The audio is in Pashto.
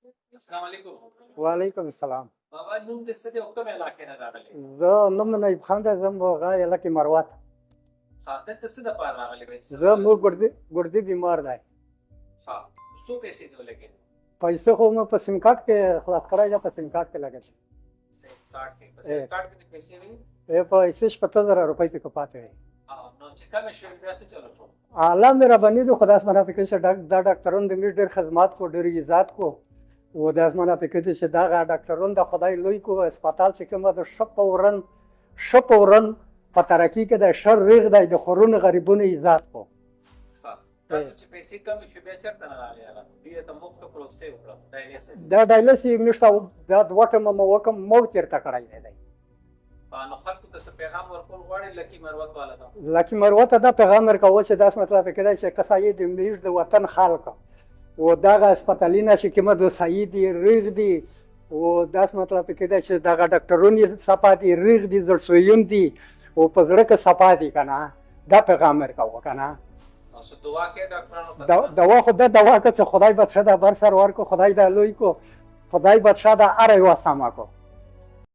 السلام علیکم. وعلیکم السلام. بابا نوم دې څه دی او کومې علاقې نه راغلی؟ زه نوم مې نایب خان دی، زه هغه علاقې مروت. ها دلته څه دپاره راغلی وې؟ زه موږ ګردې بیمار دی. ها څو پیسې دې ولګېدې؟ پیسې خو مې په سیم کارت کې خلاص کړی دی، په سیم کارت کې لګېدل. سیم کارت کې په سیم کارت کې دې پیسې وې؟ پیسې 70,000 روپۍ پکې پاتې وې. نو چې کمې شوې بیا څه چلو شو؟ الله مهرباني دی، خو داسې منافقه چې دا ډاکټران د مې ډېر خدمات کو، ډېر عزت کو، و داسې منافقه دي چې دغه ډاکټران د خدای لوی کو هسپتال چې کومه د ښه فورن په ترقي کې د ښه ریغ دی، د خورونو غریبونو عزت کو. تاسو چې پیسې کمې شوې بیا چېرته نه راغلې هغه؟ دې ته مفته پروسې وکړه ډایلیسس؟ دا ډایلیسس یې میاشته دا 2 ټیمه مې وکړم، موږ تېرته کړی دی. نو خلکو ته څه پیغام ورکول غواړې لکي مروت والا ته؟ لکي مروت ته دا پیغام ورکول چې داسې مطلب کېدای چې که سایې د میش د وطن خلک و دغه هسپتالونه چې کومه د سایې دي ریغ دي، و داسې مطلب کېدای چې دغه ډاکټرون یې صفا دي، ریغ دي، زړسویون دي، و په زړه کې صفا دي که نه، دا پیغام ورکوه که نه. څه دعا کوې ډاکټرانو ته؟ دوا خو دا دوا که چې خدای به ښه دا بر سر ورکړو، خدای دا لوی کو، خدای به ښه دا هره یوه سمه کو.